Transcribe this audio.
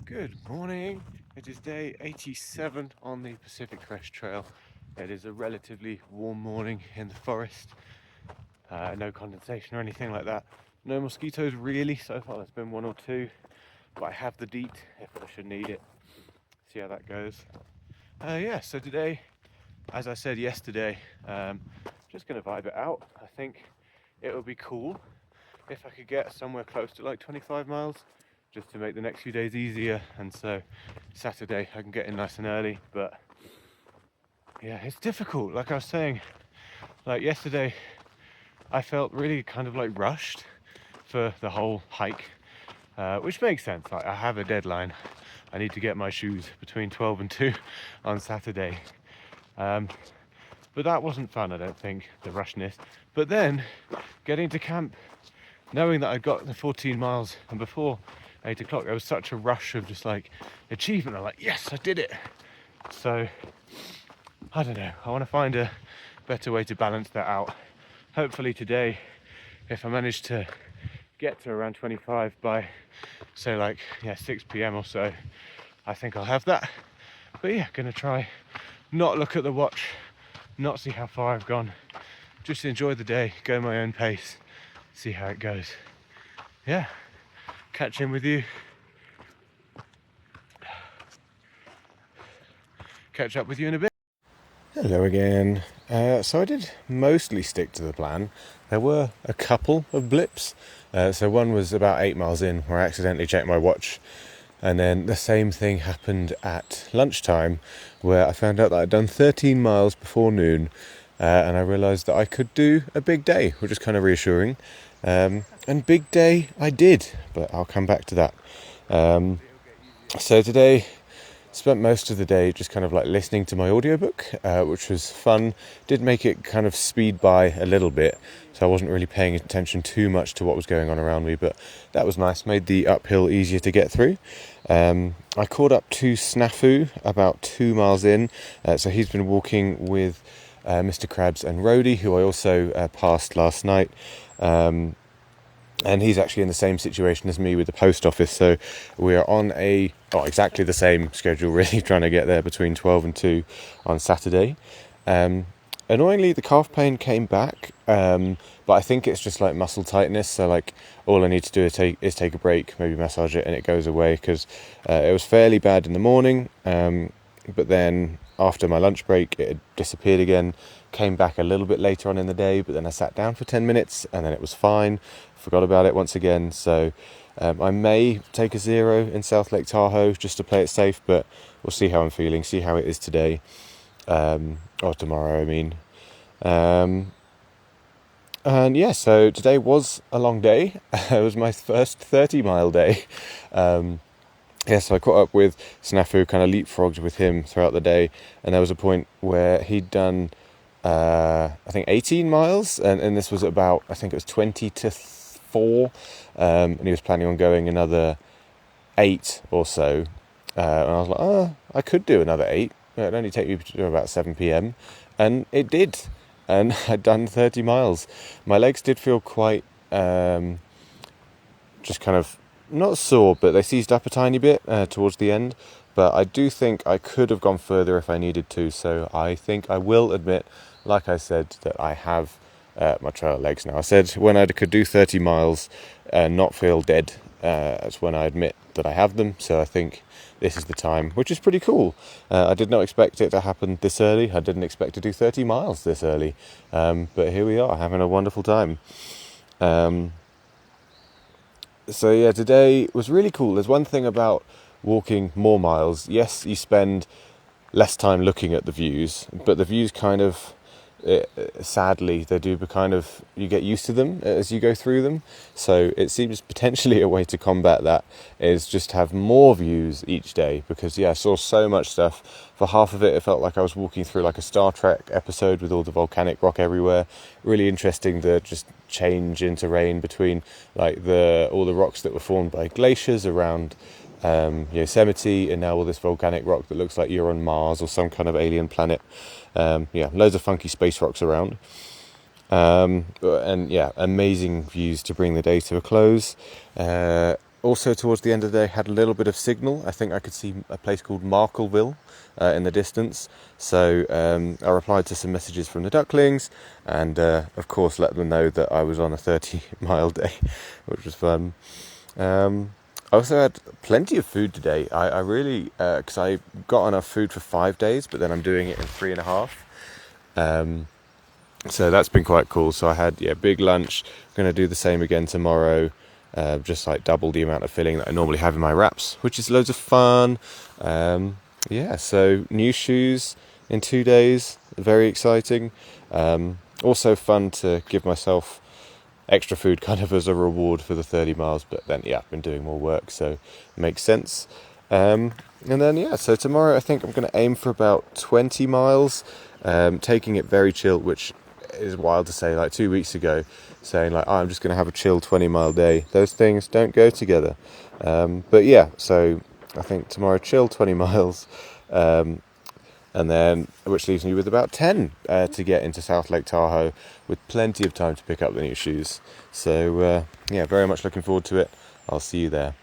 Good morning. It is day 87 on the Pacific Crest Trail. It is a relatively warm morning in the forest. No condensation or anything like that. No mosquitoes really so far. There's been one or two, but I have the DEET if I should need it. See how that goes. So today, as I said yesterday, just going to vibe it out. I think it would be cool if I could get somewhere close to like 25 miles just to make the next few days easier, and so Saturday I can get in nice and early. But yeah, it's difficult. Like I was saying, like yesterday I felt really kind of like rushed for the whole hike, which makes sense. Like I have a deadline. I need to get my shoes between 12 and 2 on Saturday. But that wasn't fun, I don't think, the rushness. But then getting to camp, knowing that I'd got the 14 miles, and before 8 o'clock there was such a rush of just like achievement. I'm like, yes, I did it. So I don't know, I want to find a better way to balance that out. Hopefully today, if I manage to get to around 25 by say 6 p.m. or so, I think I'll have that. But yeah, gonna try not look at the watch, not see how far I've gone, just enjoy the day, go my own pace, see how it goes. Yeah, catch in with you. Catch up with you in a bit. Hello again. So I did mostly stick to the plan. There were a couple of blips. So one was about 8 miles in where I accidentally checked my watch. And then the same thing happened at lunchtime where I found out that I'd done 13 miles before noon. And I realised that I could do a big day, which is kind of reassuring. And big day I did, but I'll come back to that. So today, spent most of the day just kind of like listening to my audiobook, which was fun. Did make it kind of speed by a little bit, so I wasn't really paying attention too much to what was going on around me, but that was nice. Made the uphill easier to get through. I caught up to Snafu about 2 miles in, so he's been walking with Mr. Krabs and Rhodey, who I also passed last night. And he's actually in the same situation as me with the post office, so we are on exactly the same schedule, really, trying to get there between 12 and 2 on Saturday. Annoyingly, the calf pain came back, but I think it's just like muscle tightness, so like all I need to do is take a break, maybe massage it, and it goes away, because it was fairly bad in the morning, but then after my lunch break it had disappeared again, came back a little bit later on in the day, but then I sat down for 10 minutes and then it was fine, forgot about it once again. So I may take a 0 in South Lake Tahoe just to play it safe, but we'll see how I'm feeling, see how it is today, or tomorrow I mean. And yeah, so today was a long day. It was my first 30-mile day. So I caught up with Snafu, kind of leapfrogged with him throughout the day, and there was a point where he'd done I think 18 miles, and this was about, I think it was 20 to 4, and he was planning on going another 8 or so, and I was like, I could do another 8, it'd only take me to about 7 p.m, and it did, and I'd done 30 miles. My legs did feel quite just kind of not sore, but they seized up a tiny bit towards the end, but I do think I could have gone further if I needed to, so I think I will admit, like I said, that I have my trail legs now. I said when I could do 30 miles and not feel dead, that's when I admit that I have them, so I think this is the time, which is pretty cool. I did not expect it to happen this early. I didn't expect to do 30 miles this early, but here we are, having a wonderful time. So yeah, today was really cool. There's one thing about walking more miles. Yes, you spend less time looking at the views, but the views kind of, sadly, they do you get used to them as you go through them. So it seems potentially a way to combat that is just have more views each day, because I saw so much stuff. For half of it felt like I was walking through like a Star Trek episode with all the volcanic rock everywhere. Really interesting, the just change in terrain between like all the rocks that were formed by glaciers around Yosemite, and now all this volcanic rock that looks like you're on Mars or some kind of alien planet. Loads of funky space rocks around. And amazing views to bring the day to a close. Also towards the end of the day, had a little bit of signal. I think I could see a place called Markleville in the distance. So I replied to some messages from the ducklings, and of course let them know that I was on a 30-mile day, which was fun. I also had plenty of food today. I really, because I got enough food for 5 days, but then I'm doing it in 3.5. So that's been quite cool. So I had big lunch. I'm going to do the same again tomorrow. Just like double the amount of filling that I normally have in my wraps, which is loads of fun. So new shoes in 2 days, very exciting. Also fun to give myself extra food kind of as a reward for the 30 miles, but then I've been doing more work, so it makes sense. And then so tomorrow I think I'm going to aim for about 20 miles, taking it very chill, which is wild to say. Like 2 weeks ago, saying like, I'm just going to have a chill 20-mile day. Those things don't go together. So I think tomorrow chill 20 miles, and then which leaves me with about 10 to get into South Lake Tahoe, with plenty of time to pick up the new shoes. So very much looking forward to it. I'll see you there.